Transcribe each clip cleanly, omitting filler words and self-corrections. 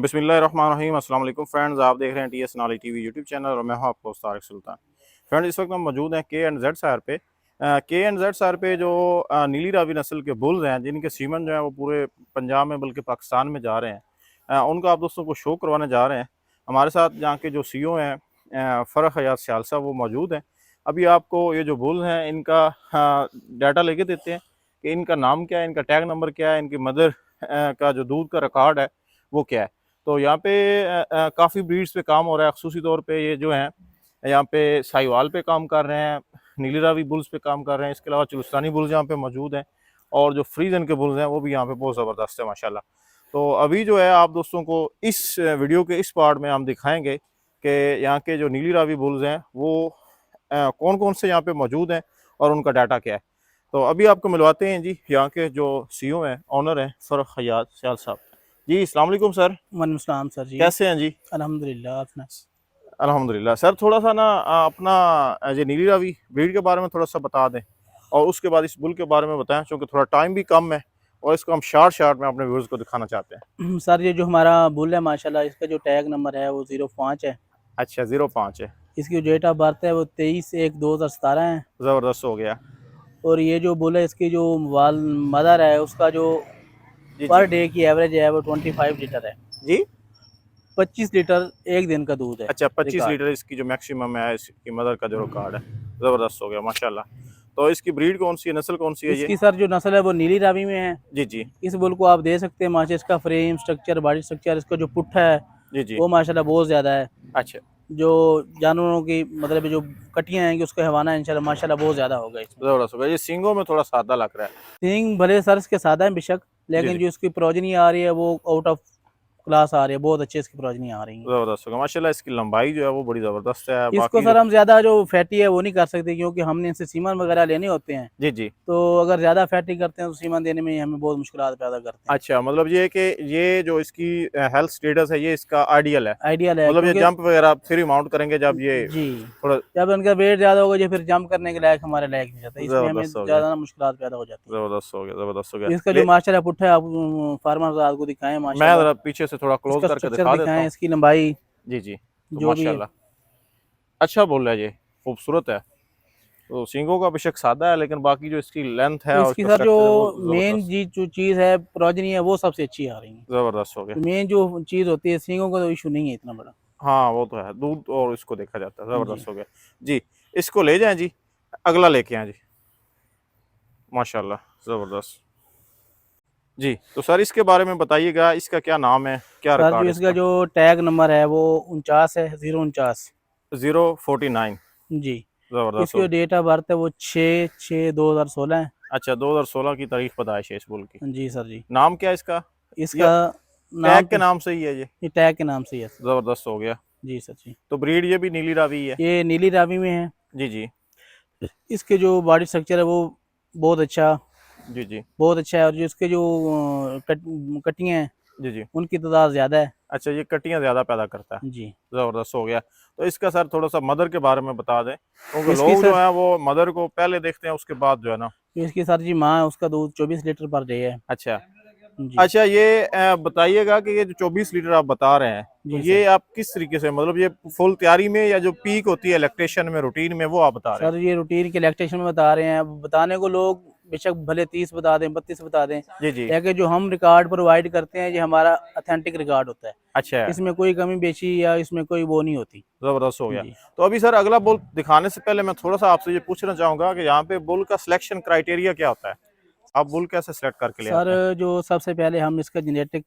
बिस्मिल्लाहिर्रहमानिर्रहीम। अस्सलाम वालेकुम फ्रेंड्स, आप देख रहे हैं TS नाली टीवी यूट्यूब चैनल और मैं हूं आपको तारिक सुल्तान। फ्रेंड्स, इस वक्त हम मौजूद हैं K&Z सार पे। K&Z सार पे जो नीली रावी नस्ल के बुल्स हैं, जिनके सीमन जो है वो पूरे पंजाब में बल्कि पाकिस्तान में जा रहे हैं, उनका आप दोस्तों को शो करवाने जा रहे हैं। हमारे साथ यहाँ के जो CEO हैं फ़रख हयात सियाल साहब, वो मौजूद हैं। अभी आपको ये जो बुल्स हैं इनका डाटा लेके देते हैं कि इनका नाम क्या है, इनका टैग नंबर क्या है, इनकी मदर का जो दूध का रिकॉर्ड है वो क्या है। तो यहाँ पे काफ़ी ब्रीड्स पे काम हो रहा है। ख़ुसूसी तौर पे ये जो हैं यहाँ पे साहिवाल पे काम कर रहे हैं, नीली रावी बुल्स पे काम कर रहे हैं। इसके अलावा चुलस्तानी बुल्स यहाँ पे मौजूद हैं और जो फ्रीजन के बुल्स हैं वो भी यहाँ पे बहुत ज़बरदस्त है माशाल्लाह। तो अभी जो है आप दोस्तों को इस वीडियो के इस पार्ट में हम दिखाएंगे कि यहाँ के जो नीली रावी बुल्स हैं वो कौन कौन से यहाँ पे मौजूद हैं और उनका डाटा क्या है। तो अभी आपको मिलवाते हैं जी यहाँ के जो CEO हैं, ऑनर हैं फ़रख हयात सियाल साहब। जी अस्सलाम वालेकुम सर। वालेकुम सलाम सर जी। कैसे हैं जी? अल्हम्दुलिल्लाह। अपना अल्हम्दुलिल्लाह। सर थोड़ा सा ना अपना ये नीली रावी ब्रीड के बारे में थोड़ा सा बता दें और उसके बाद इस बुल के बारे में बताएं, क्योंकि थोड़ा टाइम भी कम है और इसको हम शार्ट में अपने व्यूअर्स को दिखाना चाहते हैं। सर ये जो हमारा बुल है माशाल्लाह, इसका जो टैग नंबर है वो 05 है। अच्छा, 05 है। इसकी डेट ऑफ बर्थ है वो 23/1/2017 है। ज़बरदस्त हो गया। और ये जो बुल है इसकी जो वाल मदर है उसका जो जी पर जी डे की एवरेज है वो 25 लीटर है। जी। 25 लीटर एक दिन का दूध है। अच्छा, 25 रिकॉर्ड लीटर इसकी जो मैक्सिमम है इसकी मदर का जो रिकॉर्ड है। ज़बरदस्त हो गया माशाल्लाह। तो इसकी ब्रीड कौन सी है, नस्ल कौन सी है ये? इसकी सर जो नस्ल है वो नीली रावी में है। जी जी इस बुल को आप दे सकते हैं माशा, इसका फ्रेम स्ट्रक्चर, बॉडी स्ट्रक्चर, इसका जो पुट्ठा है जी जी। वो माशाल्लाह बहुत ज़्यादा है। अच्छा, जो जानवरों की मतलब जो कटियाँ हैं कि उसका हवाना इंशाल्लाह माशाल्लाह बहुत ज़्यादा होगा इसमें। ज़बरदस्त हो गया। ये सींगों में थोड़ा सादा लग रहा है। सींग भले सर इसके सादा है बेशक, जी लेकिन जी। जो इसकी प्रोजनी आ रही है वो आउट ऑफ क्लास आ रही है, बहुत अच्छी इसकी प्रोजनी आ रही है। ज़बरदस्त होगा माशाल्लाह। इसकी लंबाई जो है वो बड़ी ज़बरदस्त है। इसको बाकी सर जो हम ज़्यादा जो फैटी है वो नहीं कर सकते, क्योंकि हमने इनसे सीमन वगैरह लेने होते हैं। जी जी। तो अगर ज़्यादा फैटी करते हैं तो सीमन देने में हमें बहुत मुश्किलात पैदा करते हैं। अच्छा, मतलब ये कि ये जो इसकी हेल्थ स्टेटस है ये इसका आइडियल है। आइडियल है मतलब ये क्योंकि जंप वगैरह फिर माउंट करेंगे जब ये जी, थोड़ा। जब उनका वेट ज़्यादा होगा जो फिर जंप करने के लायक हमारे लायक नहीं जाता, इसमें हमें ज़बरदस्त हो गया। ज़्यादा मुश्किलात पैदा हो जाती हैं। ज़बरदस्त हो गया। ज़बरदस्त हो गया। इसका जो माशाल्लाह पुट्ठा है आप फार्मर साहब को दिखाएं मैं माशाल्लाह। ज़रा पीछे से थोड़ा क्लोज इसका करके स्ट्रक्चर दिखा देता दिखाएं, हूँ। इसकी लंबाई जी जी। तो जो भी है। माशाल्लाह अच्छा बोल रहा है, ये खूबसूरत है। तो सींगों का बेशक सादा है, लेकिन बाकी जो इसकी लेंथ है और इसकी इसका सर जो स्ट्रक्चर है वो मेन ज़बरदस्त। जी जो चीज़ है प्रोजनी है वो सबसे अच्छी आ रही है। ज़बरदस्त हो गया। तो मेन जो चीज़ होती है सींगों का तो इशू नहीं है इतना बड़ा। हाँ वो तो है, दूध और इसको देखा जाता है। जी ज़बरदस्त हो गया जी। इसको ले जाएं जी, अगला लेके आए जी। माशाल्लाह ज़बरदस्त। जी, तो सर इसके बारे में बताइएगा, इसका क्या नाम है, क्या सर जो रिकॉर्ड है इसका इसका? जो टैग नंबर है वो 49 है, 049। 049। जी। ज़बरदस्त इसकी हो जो गया। डेट ऑफ बर्थ है वो 6/6/2016 है। अच्छा, 2016 की तारीख बताया इस बुल की। जी सर जी। नाम क्या है इसका? या इसका टैग नाम के तो नाम से ही है ये? ये टैग के नाम से ही है सर। ज़बरदस्त हो गया। जी सर जी। तो ब्रीड ये भी नीली रावी है? ये नीली रावी में है। जी जी। इसके जो बॉडी स्ट्रक्चर है वो बहुत अच्छा जी जी। बहुत अच्छा है। और जो इसके जो कटियाँ हैं जी जी। उनकी तादाद ज़्यादा है। अच्छा, ये कटियाँ ज़्यादा पैदा करता है। जी। ज़बरदस्त हो गया। तो इसका सर थोड़ा सा मदर के बारे में बता दें, क्योंकि इसकी लोग जो सर हैं वो मदर को पहले देखते हैं, उसके बाद जो है ना। इसकी सर जी माँ, उसका दूध 24 लीटर पर डे है। अच्छा। जी। अच्छा, ये बताइएगा कि ये जो 24 लीटर आप बता रहे हैं, तो जी ये सर। आप किस तरीके से, मतलब ये फुल तैयारी में या जो पीक होती है लैक्टेशन में, रूटीन में, वो आप बता रहे हैं? सर ये रूटीन के लैक्टेशन में बता रहे हैं। अब बताने को लोग बेशक भले 30 बता दें, 32 बता दें, जी जी। लेकिन जो हम रिकॉर्ड प्रोवाइड करते हैं ये हमारा ऑथेंटिक रिकॉर्ड होता है। अच्छा, इसमें कोई कमी बेची या इसमें कोई वो नहीं होती। ज़बरदस्त हो गया। जी। तो अभी सर अगला बुल दिखाने से पहले मैं थोड़ा सा आपसे ये पूछना चाहूँगा कि यहाँ पे बुल का सिलेक्शन क्राइटेरिया क्या होता है? आप बुल कैसे सेलेक्ट करके ले सर आते हैं? जो सबसे पहले हम इसका जेनेटिक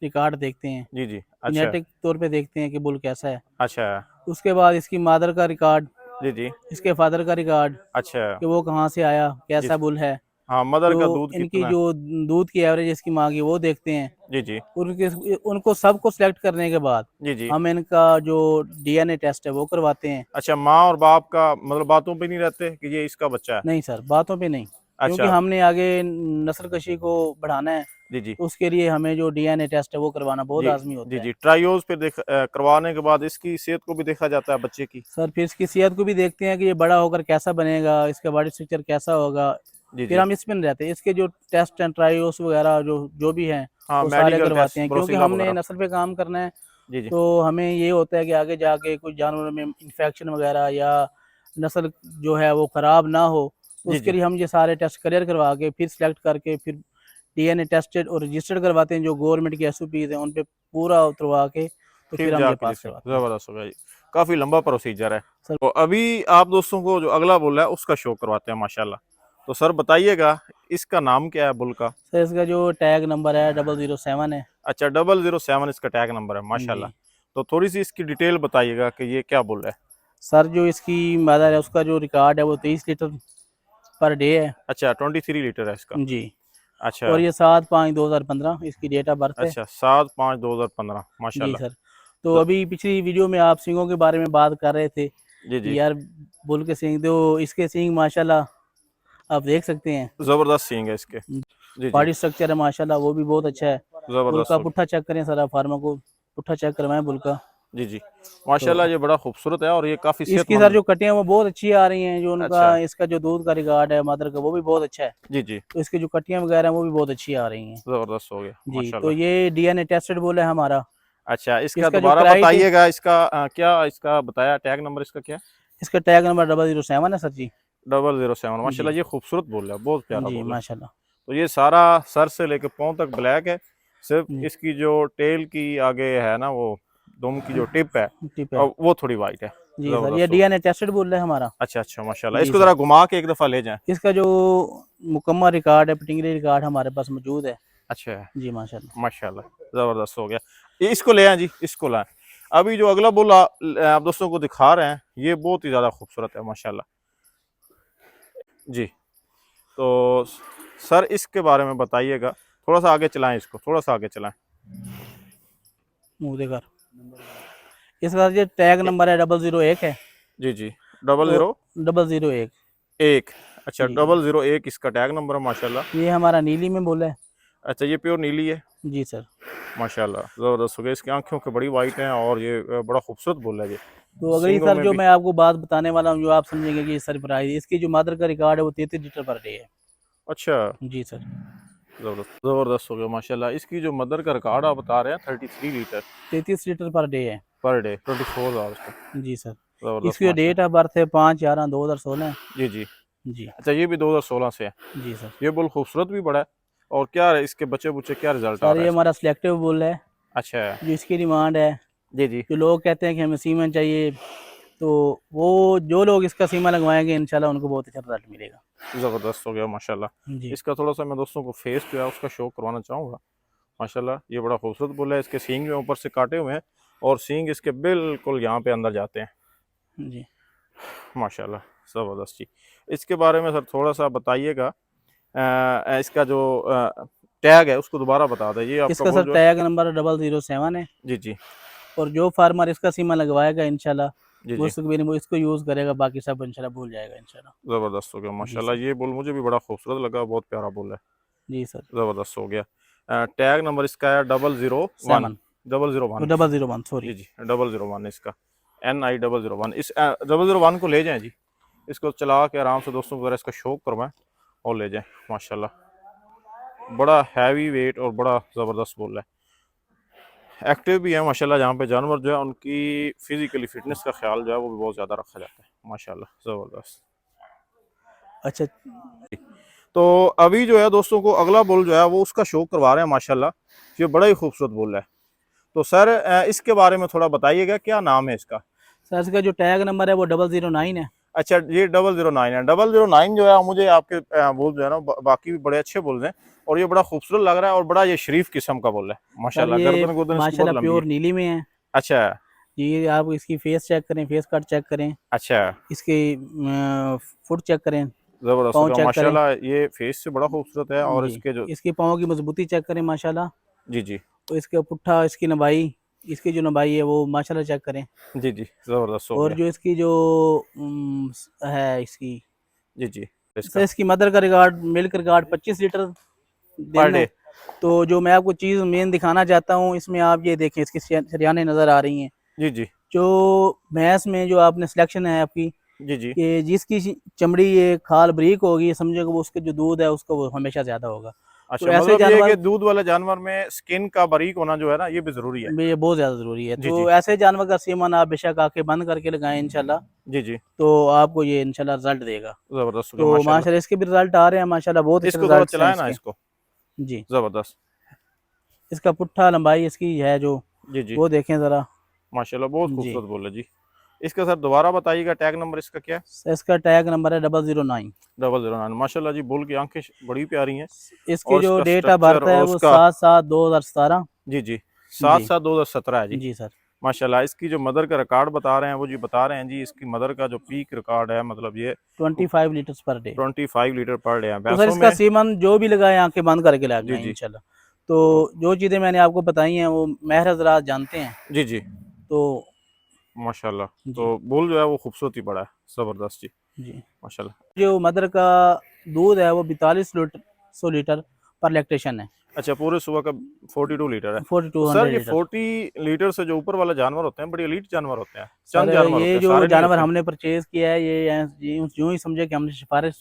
रिकॉर्ड देखते हैं। जी जी। अच्छा। जेनेटिक तौर पे देखते हैं कि बुल कैसा है। अच्छा। उसके बाद इसकी मादर का रिकॉर्ड, जी जी। इसके फादर का रिकॉर्ड अच्छा। कि वो कहाँ से आया, जी। कैसा बुल है। हाँ, मदर जो का दूध इनकी कितना है? जो दूध की एवरेज इसकी माँ की वो देखते हैं। जी जी। उनके उनको सबको सेलेक्ट करने के बाद जी जी। हम इनका जो डीएनए टेस्ट है वो करवाते हैं। अच्छा, माँ और बाप का मतलब बातों पे नहीं रहते कि ये इसका बच्चा है? नहीं सर, बातों पे नहीं, क्योंकि अच्छा। हमने आगे नस्ल कशी को बढ़ाना है। जी जी। तो उसके लिए हमें जो डीएनए टेस्ट है वो करवाना बहुत जी लाजमी जी। होता है। जी, ट्रायोज पे करवाने के बाद इसकी सेहत को भी देखा जाता है बच्चे की? सर फिर इसकी सेहत को भी देखते हैं कि ये बड़ा होकर कैसा बनेगा, इसका बॉडी स्ट्रक्चर कैसा होगा। जी फिर जी। हम इसमें नहीं रहते, इसके जो टेस्ट एंड ट्रायल्स वगैरह जो भी हैं हाँ, वो सारे मेडिकल करवाते टेस्ट हैं, क्योंकि ब्रोसिला हमने वगैरह। नस्ल पे काम करना है। जी जी। तो हमें ये होता है कि आगे जाके कुछ जानवरों में इन्फेक्शन वगैरह या नस्ल जो है वो ख़राब ना हो, तो जी उसके जी। लिए हम ये सारे टेस्ट क्लियर करवा के फिर सेलेक्ट करके फिर डीएनए टेस्टेड और रजिस्टर्ड करवाते हैं, जो गवर्नमेंट की एसओपीज़ हैं उन पे पूरा उतरवा के तो फिर फिर हम ये जाके पास जिसे करवाते हैं ज़बरदस्त हो गया जी। काफ़ी लंबा प्रोसीजर है। सर। तो अभी आप दोस्तों को जो अगला बुल है उसका शो करवाते हैं माशाल्लाह। तो सर बताइएगा इसका नाम क्या है बुल का? सर इसका जो टैग नंबर है 007 है। अच्छा, 007 इसका टैग नंबर है माशाल्लाह। जी तो थोड़ी सी इसकी डिटेल बताइएगा कि ये क्या बुल है? सर, जो इसकी मदर है उसका जो रिकॉर्ड है वो 23 लीटर पर डे है। अच्छा, 23 लीटर है इसका। जी। अच्छा। और ये 7/5/2015 इसकी डेट ऑफ बर्थ है। अच्छा, 7/5/2015 जी माशाल्लाह। सर। तो ज- अभी पिछली वीडियो में आप सींगों के बारे में बात कर रहे थे जी जी। कि यार बुल के सींग, तो इसके सींग माशाल्लाह आप देख सकते हैं। ज़बरदस्त सींग है इसके। जी जी। बॉडी स्ट्रक्चर है माशाल्लाह वो भी बहुत अच्छा है। बुल ज़बरदस्त का हो गया। पुट्ठा चेक करें सर, आप फार्मा को पुट्ठा चेक करवाएं बुल का। जी जी। तो माशाल्लाह ये बड़ा खूबसूरत है और ये काफ़ी इसकी सर सेहतमंद। जो कटियां वो बहुत अच्छी आ रही हैं, जो उनका अच्छा। इसका जो दूध का रिकॉर्ड है मदर का वो भी बहुत अच्छा है। जी जी। तो इसकी जो कटियां वगैरह हैं वो भी बहुत अच्छी आ रही हैं। ज़बरदस्त हो गया जी, तो माशाल्लाह। ये डीएनए टेस्टेड बुल है हमारा। अच्छा, इसका इसका जो दोबारा क्राइट, बताइएगा इसका क्या इसका बताया टैग नंबर इसका क्या? इसका टैग नंबर 007 है सर जी। 007 जी माशाल्लाह, ये खूबसूरत बोल है, बहुत प्यारा जी बोल है। माशाल्लाह। तो ये सारा सर से लेके पाँव तक ब्लैक है। सिर्फ जी इसकी जो टेल की आगे है ना वो दुम की जो टिप है टिप है। वो थोड़ी वाइट है। जी सर, ये ज़बरदस्त हो। डीएनए टेस्टेड बुल है हमारा। अच्छा अच्छा माशाल्लाह, जी इसको सर। ज़रा घुमा के एक दफ़ा ले जाएं। इसका जो मुकम्मल रिकॉर्ड है, पेडिग्री रिकॉर्ड हमारे पास मौजूद है। अच्छा है। जी माशाल्लाह। माशाल्लाह ज़बरदस्त हो गया। इसको ले आएं जी, इसको लाएं। अभी जो अगला बुल आप दोस्तों को दिखा रहे हैं ये बहुत ही ज़्यादा खूबसूरत है माशाल्लाह। जी। तो सर इसके बारे में बताइएगा, थोड़ा सा आगे चलाएं, इसको थोड़ा सा आगे चलाएं। मुँह देखकर इसका ये टैग ए- नंबर है 001 है। जी जी। डबल तो ज़ीरो 001। एक। अच्छा, जी 001 इसका टैग नंबर है माशाल्लाह। ये हमारा नीली में बुल है। अच्छा, ये प्योर नीली है। जी सर। माशाल्लाह ज़बरदस्त हो गया, इसकी आंखों के बड़ी वाइट हैं और ये बड़ा खूबसूरत बुल है ये। तो अगली सींगों सर में जो भी। मैं आपको बात बताने वाला हूँ, जो आप समझेंगे कि सरप्राइज, इसकी जो मदर का रिकॉर्ड है वो 33 लीटर पर डे है। अच्छा। जी सर। ज़बरदस्त ज़बरदस्त हो गया माशाल्लाह। इसकी जो मदर का रिकॉर्ड आप बता रहे हैं 33 लीटर 33 लीटर पर डे है। पर डे, 24 आवर्स का। जी सर। ज़बरदस्त इसकी जो माशा। डेट ऑफ बर्थ है 5/11/2016 है। जी जी। जी। अच्छा, ये भी 2016 से है। जी सर। ये बुल खूबसूरत भी बड़ा है। और क्या है इसके बच्चे बुच्चे क्या रिजल्ट आ सर रहा है ये इसका? हमारा सिलेक्टिव बुल है। अच्छा है। जो इसकी डिमांड है, जी जी। जो लोग कहते हैं कि हमें सीमन चाहिए, तो वो जो लोग इसका सीमा लगवाएंगे इंशाल्लाह उनको बहुत अच्छा रिजल्ट मिलेगा। ज़बरदस्त हो गया माशाल्लाह। जी। इसका थोड़ा सा मैं दोस्तों को फेस जो है उसका शो करवाना चाहूँगा। माशाल्लाह ये बड़ा खूबसूरत बुल है, इसके सींग में ऊपर से काटे हुए हैं और सींग इसके बिल्कुल यहाँ पे अंदर जाते हैं। जी। माशाल्लाह ज़बरदस्त जी। इसके बारे में सर थोड़ा सा बताइएगा। इसका जो टैग है उसको दोबारा बता दें, ये आपका इसका बुल सर जो है। टैग नंबर 007 है। जी जी। और जो फार्मर इसका सीमा लगवाएगा इंशाल्लाह जी वो जी। वो इसको यूज़ करेगा, बाकी सब इंशाल्लाह भूल जाएगा इंशाल्लाह। ज़बरदस्त हो गया जी माशाल्लाह, सर। ये बुल मुझे भी बड़ा खूबसूरत लगा, बहुत प्यारा बुल है। जी सर। ज़बरदस्त हो गया। टैग नंबर इसका है 001। 7 001। 001 सॉरी। जी जी। 001 इसका NI 001। इस 001 को ले जाएं जी, इसको चला के आराम से दोस्तों को इसका शौक करवाएं और ले जाएं। माशाल्लाह बड़ा हैवी वेट और बड़ा ज़बरदस्त बुल है। एक्टिव भी है माशाल्लाह, जहाँ पे जानवर जो है उनकी फिजिकली फिटनेस का ख्याल जो है वो भी बहुत ज़्यादा रखा जाता है माशाल्लाह ज़बरदस्त। अच्छा। तो अभी जो है दोस्तों को अगला बुल जो है वो उसका शो करवा रहे हैं माशाल्लाह। ये बड़ा ही खूबसूरत बुल है। तो सर इसके बारे में थोड़ा बताइएगा क्या नाम है इसका? सर इसका जो टैग नंबर है वो 009 है। अच्छा, ये 009 है। 009 जो है मुझे आपके बुल जो है ना बाकी भी बड़े अच्छे बुल हैं और ये बड़ा खूबसूरत लग रहा है और बड़ा ये शरीफ किस्म का बुल है सर माशाल्लाह। ये गर्दन गुर्दन इसकी बहुत माशाल्लाह लंबी है। प्योर नीली में है। अच्छा ये आप इसकी फेस चेक करें, फेस कट चेक करें, अच्छा। इसकी फुट चेक करें, ज़बरदस्त हो पाँव गया चेक करें। माशाल्लाह, ये फेस से बड़ा खूबसूरत है और जी। इसके जो। इसके पाँव की मजबूती चेक करें माशाल्लाह। जी जी। तो इसका पुट्ठा, इसकी नबाई, इसकी जो नबाई है वो माशाल्लाह चेक करें। जी जी। ज़बरदस्त हो और गया। जो इसकी जो है इसकी, जी जी। सर इसका इसकी मदर का रिकॉर्ड, मिल्क रिकॉर्ड 25 लीटर पर दिन डे। है। तो जो मैं आपको चीज़ मेन दिखाना चाहता हूँ, इसमें आप ये देखें, इसकी शरियाने नज़र आ रही हैं। जी जी। जो भैंस में जो आपने सिलेक्शन है आपकी, जी जी। कि जिसकी चमड़ी ये खाल बारीक होगी, समझो कि वो उसके जो दूध है उसका वो हमेशा ज़्यादा होगा। तो अच्छा, ऐसे मतलब ये है कि जानवर दूध वाले जानवर में स्किन का बारीक होना जो है ना, ये भी ज़रूरी है। ये बहुत ज़्यादा ज़रूरी है। जी जी। तो ऐसे जानवर का सीमन आप बेशक आँखें बंद करके लगाएँ इंशाल्लाह, जी जी। तो आपको ये इंशाल्लाह रिज़ल्ट देगा। ज़बरदस्त हो गया तो माशाल्लाह। माशाल्लाह इसके भी रिज़ल्ट आ रहे हैं माशाल्लाह, बहुत अच्छे इसको थोड़ा रिज़ल्ट्स हैं चलाएँ ना इसके। इसको। जी, ज़बरदस्त। इसका पुट्ठा लंबाई इसकी है जो, जी जी। वो देखें ज़रा। माशाल्लाह बहुत जी, खूबसूरत बोले जी। इसका सर दोबारा बताइएगा, टैग नंबर इसका क्या है? इसका टैग नंबर है 009। 009। माशाल्लाह जी, बुल की आंखें बड़ी प्यारी हैं इसकी और जो इसका डेट ऑफ स्ट्रक्चर बर्थ है और वो उसका 7/7/2017। जी जी, सात जी, सात 2017 है जी। जी सर। माशाल्लाह इसकी जो मदर का रिकॉर्ड बता रहे हैं वो जी बता रहे हैं जी, इसकी मदर का जो पीक रिकॉर्ड है, मतलब ये 25 litres per day. 25 litre per day है तो सर भैंसों इसका में। सीमन जो भी लगाए आंखें बंद करके जी लगाएं जी। इंशाल्लाह। तो जो चीज़ें मैंने आपको बताई हैं वो महर हज़रात जानते हैं। जी जी। तो माशाल्लाह। तो जी, बुल जो है वो खूबसूरत ही बड़ा है, ज़बरदस्त जी। जी। माशाल्लाह। जो मदर का दूध है वो 42 लीटर पर लैक्टेशन है। अच्छा, पूरे सुबह का 42 लीटर है। तो सर 4200 ये लीटर। 40 लीटर से जो ऊपर वाले जानवर होते हैं, बड़ी एलीट जानवर होते हैं, सर चंद जानवर होते ये हैं, जो सारे नहीं जानवर होते। हमने परचेज़ किया है ये यूँ ही समझे कि हमने सिफारिश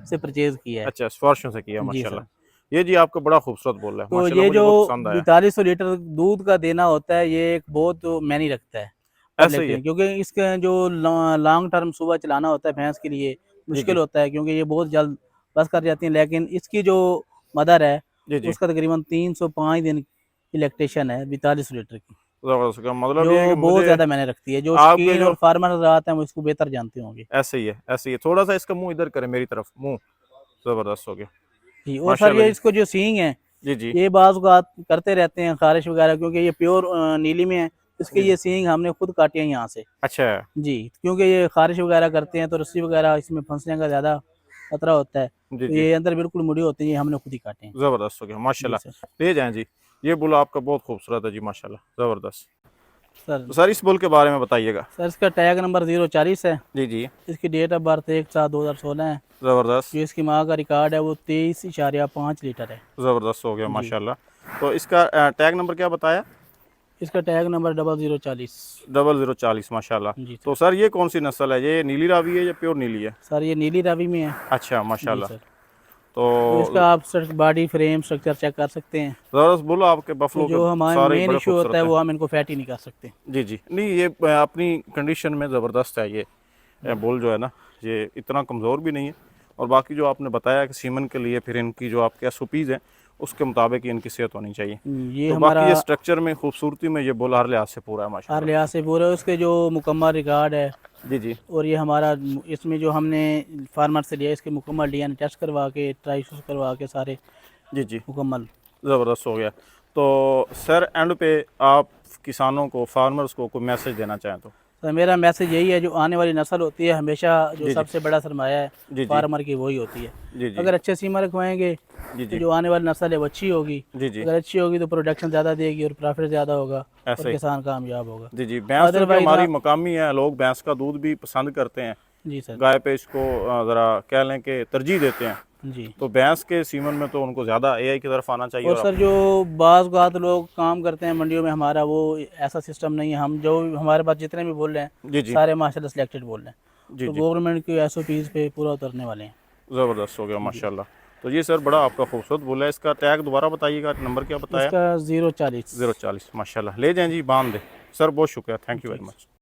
से परचेज़ किया है। अच्छा, सिफारिशों से किया जी माशाल्लाह। सर। ये जी आपका बड़ा खूबसूरत बोल है, तो माशाल्लाह ये मुझे जो बहुत पसंद आया। 4200 लीटर दूध का देना होता है ये एक बहुत मायने रखता है पर ऐसे ही है। लैक्टेशन, क्योंकि इसका जो लॉन्ग टर्म सुबह चलाना होता है भैंस के लिए जी मुश्किल जी। होता है, क्योंकि ये बहुत जल्द बस कर जाती हैं। लेकिन इसकी जो मदर है जी जी। उसका तकरीबन 305 दिन की लैक्टेशन है 42 लीटर की, ज़बरदस्त का मतलब ये है जो कि बहुत मुझे ज़्यादा मायने रखती है। जो आपके शौकीन जो और फार्मर हज़रात हैं वो इसको बेहतर जानते होंगे। ऐसे ही है, ऐसे ही है। थोड़ा-सा इसका मुँह इधर करें मेरी तरफ, मुँह ज़बरदस्त हो गया। जी, और सर माशाल्लाह ये जी। इसको जो सींग है जी जी। ये बाज़-औक़ात करते रहते हैं ख़ारिश वग़ैरह, क्योंकि ये प्योर नीली में है। इसके जी जी। ये सींग हमने खुद काटे हैं यहाँ से। अच्छा है। जी, क्योंकि ये ख़ारिश वग़ैरह करते हैं तो रस्सी वग़ैरह इसमें फँसने का ज़्यादा खतरा होता है। जी तो जी। ये अंदर बिल्कुल मुड़ी होती है, ये हमने खुद ही काटे हैं। ज़बरदस्त हो गया जी माशाल्लाह। सर। ले जाएँ जी। ये बुल आपका बहुत खूबसूरत है जी माशाल्लाह, ज़बरदस्त। सर तो सर इस बुल के बारे में बताइएगा। सर इसका टैग नंबर 040 है। जी जी। इसकी डेट ऑफ़ बर्थ 1/7/2016 है। ज़बरदस्त। जो इसकी माँ का रिकॉर्ड है वो 23.5 लीटर है। ज़बरदस्त हो गया जी, माशाल्लाह। तो इसका टैग नंबर क्या बताया? इसका टैग नंबर 0040। 0040 माशाल्लाह। जी सर। तो सर ये कौन सी नस्ल है? ये नीली रावी है या प्योर नीली है? सर ये नीली रावी में है। अच्छा जी माशाल्लाह। सर। तो तो इसका आप बॉडी फ्रेम स्ट्रक्चर चेक कर सकते हैं। ज़बरदस्त बुल आपके तो बफलो के जो हमारा सारे ही मेन बड़े इशू होता है खूबसूरत हैं। वो हम इनको फैट ही नहीं कर सकते। जी जी। नहीं ये अपनी कंडीशन में ज़बरदस्त है ये बुल जो है ना, ये इतना कमज़ोर भी नहीं है। और बाकी जो आपने बताया कि सीमन के लिए फिर इनकी जो आपके एसओपीज़ हैं उसके मुताबिक ही इनकी सेहत होनी चाहिए। ये तो हमारा बाकी ये स्ट्रक्चर में खूबसूरती में ये बुल हर लिहाज से पूरा है हर माशाल्लाह। लिहाज से पूरा उसके जो मुकम्मल रिकॉर्ड है। जी जी। और ये हमारा इसमें जो हमने फार्मर से लिया इसके मुकम्मल डीएनए टेस्ट करवा के ट्राइशूस करवा के सारे जी जी। मुकम्मल। ज़बरदस्त हो गया। तो सर एंड पे आप किसानों को, फार्मर्स को कोई मैसेज देना चाहें तो? तो मेरा मैसेज यही है, जो आने वाली नस्ल होती है हमेशा जो जी जी। सबसे बड़ा सरमाया है जी जी। फार्मर की वही होती है। जी जी। अगर अच्छे सीमर रखवाएंगे जी तो जी। जो आने वाली नस्ल है वो अच्छी होगी। जी जी। अगर अच्छी होगी तो प्रोडक्शन ज़्यादा देगी और प्रॉफिट ज़्यादा होगा और ऐसे ही। किसान कामयाब होगा। जी जी। भैंस चूँकि अदरवाइज हमारी मकामी है, लोग भैंस का दूध भी पसंद करते हैं। जी सर। गाय पे इसको ज़रा कह लें कि तरजीह देते हैं। जी। तो भैंस के सीमन में तो उनको ज़्यादा एआई की तरफ आना चाहिए और और सर जो बाज़ लोग काम करते हैं मंडियों में, हमारा वो ऐसा सिस्टम नहीं है। हम जो हमारे पास जितने भी बोल रहे हैं जी जी। सारे माशाल्लाह सिलेक्टेड बोल रहे हैं। जी तो जी। गवर्नमेंट की एसओपीज़ पे पूरा उतरने वाले हैं। ज़बरदस्त हो गया जी। माशाल्लाह। तो ये सर बड़ा आपका खूबसूरत बोला है। इसका टैग दोबारा बताइएगा, नंबर क्या बताया? इसका 040। 040 माशाल्लाह। ले जाएँ जी, बांध दें। सर बहुत शुक्रिया, thank you very ji. Much.